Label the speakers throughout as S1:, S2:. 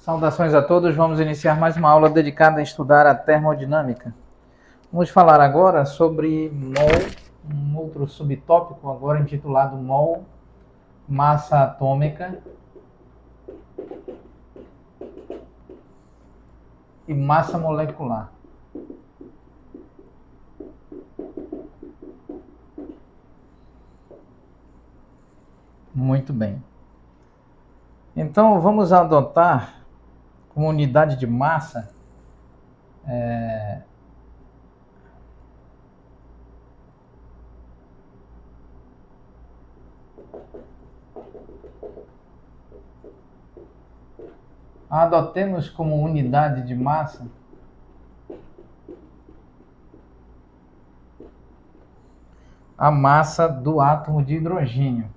S1: Saudações a todos, vamos iniciar mais uma aula dedicada a estudar a termodinâmica. Vamos falar agora sobre mol, um outro subtópico agora intitulado mol, massa atômica e massa molecular. Muito bem. Então vamos adotar como unidade de massa adotemos como unidade de massa a massa do átomo de hidrogênio.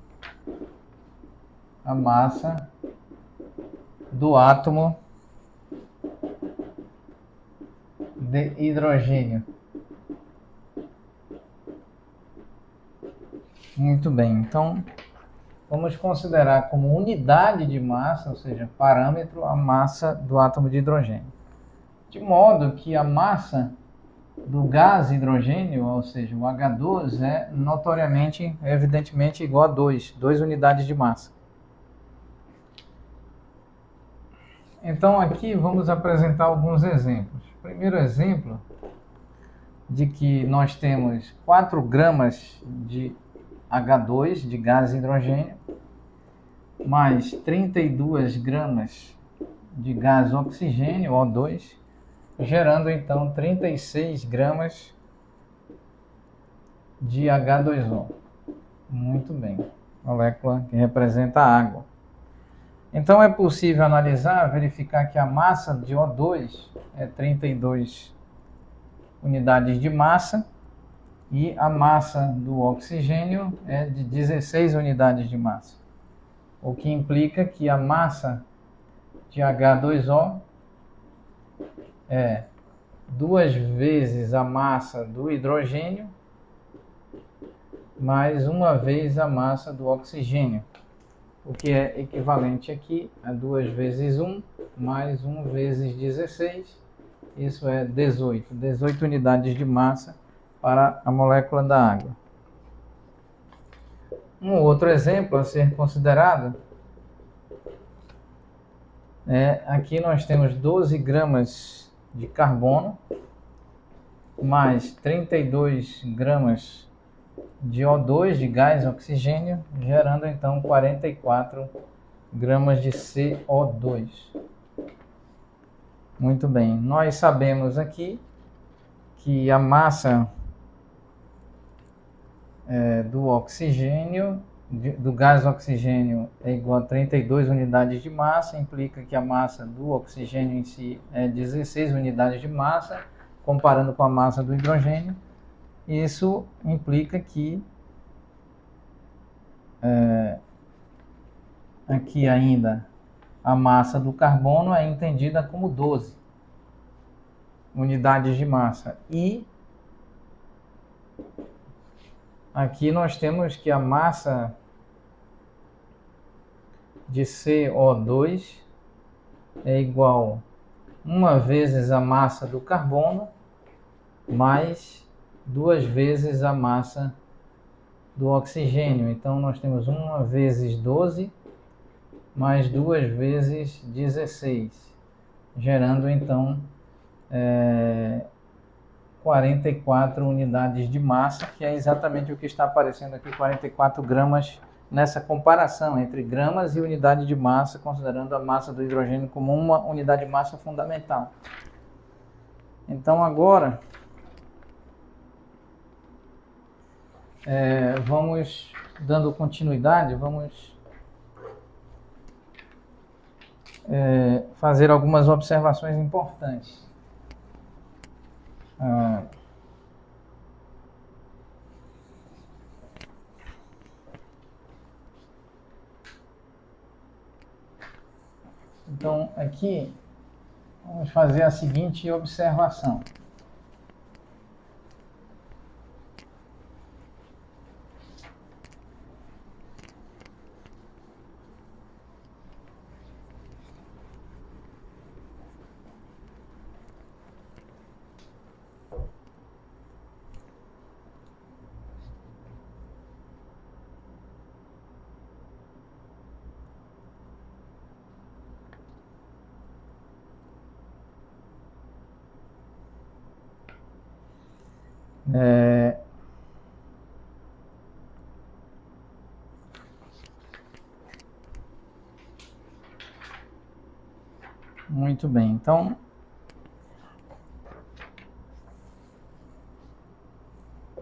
S1: A massa do átomo de hidrogênio. Muito bem, então vamos considerar como unidade de massa, ou seja, parâmetro, a massa do átomo de hidrogênio. De modo que a massa do gás hidrogênio, ou seja, o H2, é notoriamente, evidentemente, igual a 2 unidades de massa. Então aqui vamos apresentar alguns exemplos. Primeiro exemplo de que nós temos 4 gramas de H2, de gás hidrogênio, mais 32 gramas de gás oxigênio, O2, gerando então 36 gramas de H2O. Muito bem, molécula que representa a água. Então é possível analisar, verificar que a massa de O2 é 32 unidades de massa e a massa do oxigênio é de 16 unidades de massa, o que implica que a massa de H2O é 2 vezes a massa do hidrogênio mais 1 vez a massa do oxigênio, o que é equivalente aqui a 2 vezes 1 mais 1 vezes 16, isso é 18 unidades de massa para a molécula da água. Um outro exemplo a ser considerado aqui nós temos 12 gramas de carbono mais 32 gramas de O2, de gás oxigênio, gerando então 44 gramas de CO2. Muito bem, nós sabemos aqui que a massa do oxigênio, do gás oxigênio é igual a 32 unidades de massa, implica que a massa do oxigênio em si é 16 unidades de massa, comparando com a massa do hidrogênio. Isso implica que aqui ainda a massa do carbono é entendida como 12 unidades de massa. E aqui nós temos que a massa de CO2 é igual 1 vezes a massa do carbono mais 2 vezes a massa do oxigênio. Então nós temos 1 vezes 12 mais 2 vezes 16, gerando então 44 unidades de massa, que é exatamente o que está aparecendo aqui, 44 gramas, nessa comparação entre gramas e unidade de massa, considerando a massa do hidrogênio como uma unidade de massa fundamental. Então agora vamos dando continuidade, vamos fazer algumas observações importantes. Então aqui vamos fazer a seguinte observação. Muito bem, então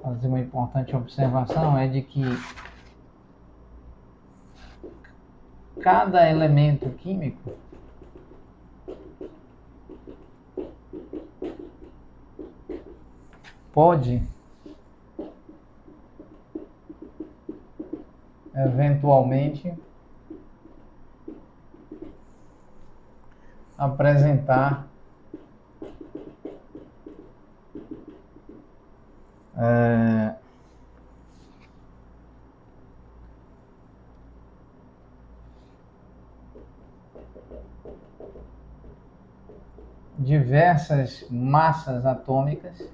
S1: fazer uma importante observação é de que cada elemento químico pode eventualmente apresentar diversas massas atômicas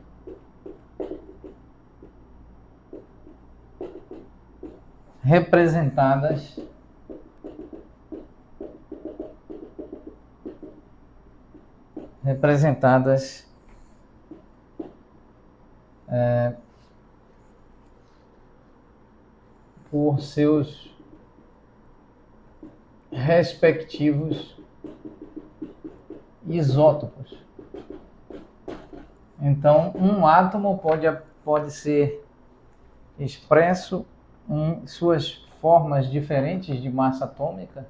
S1: representadas por seus respectivos isótopos. Então, um átomo pode ser expresso em suas formas diferentes de massa atômica.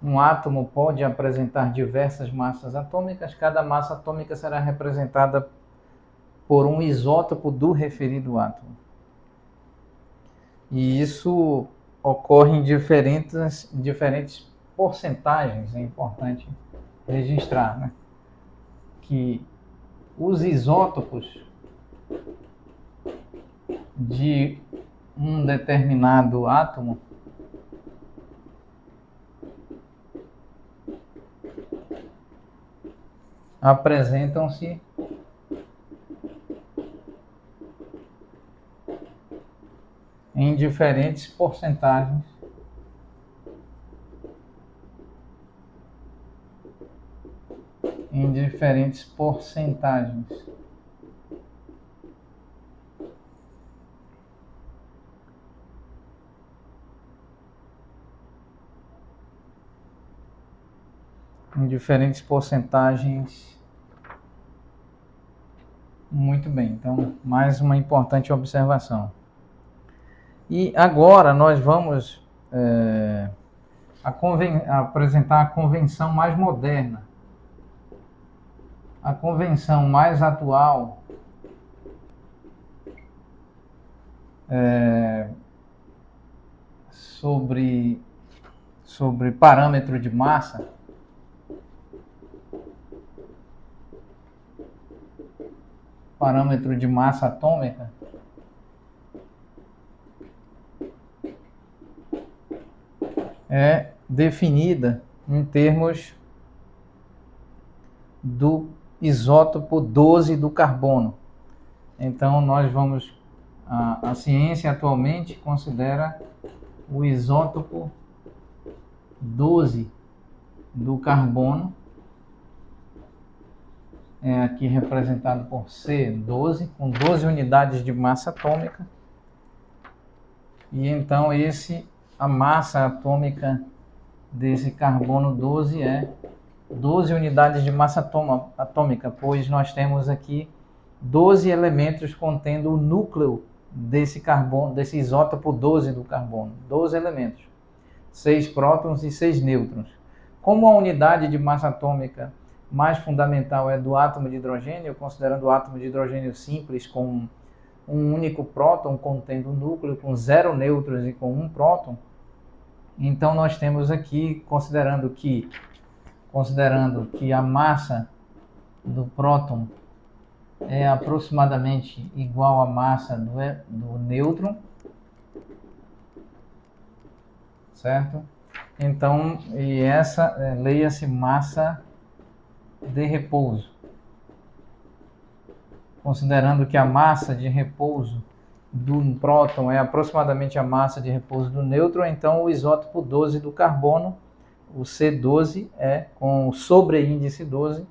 S1: Um átomo pode apresentar diversas massas atômicas, cada massa atômica será representada por um isótopo do referido átomo. E isso ocorre em diferentes porcentagens, é importante registrar, né? Que os isótopos de um determinado átomo apresentam-se em diferentes porcentagens Muito bem, então mais uma importante observação. E agora nós vamos apresentar a convenção mais moderna. A convenção mais atual sobre parâmetro de massa atômica é definida em termos do isótopo 12 do carbono. Então nós vamos a ciência atualmente considera o isótopo 12 do carbono, aqui representado por C12, com 12 unidades de massa atômica. E então a massa atômica desse carbono 12 é 12 unidades de massa atômica, pois nós temos aqui 12 elementos contendo o núcleo desse carbono, desse isótopo 12 do carbono. 12 elementos, 6 prótons e 6 nêutrons. Como a unidade de massa atômica mais fundamental é do átomo de hidrogênio, considerando o átomo de hidrogênio simples com um único próton contendo o núcleo, com 0 nêutrons e com 1 próton, então nós temos aqui, considerando que a massa do próton é aproximadamente igual à massa do nêutron, certo? Então, e essa leia-se massa de repouso. Considerando que a massa de repouso do próton é aproximadamente a massa de repouso do nêutron, então o isótopo 12 do carbono, o C12, com o sobreíndice 12,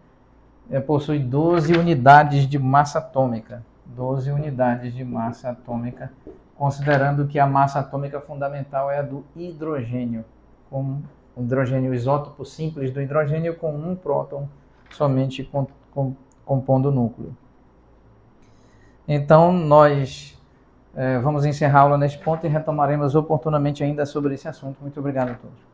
S1: possui 12 unidades de massa atômica. 12 unidades de massa atômica, considerando que a massa atômica fundamental é a do hidrogênio, com o hidrogênio, o isótopo simples do hidrogênio com um próton somente compondo o núcleo. Então, nós vamos encerrar a aula neste ponto e retomaremos oportunamente ainda sobre esse assunto. Muito obrigado a todos.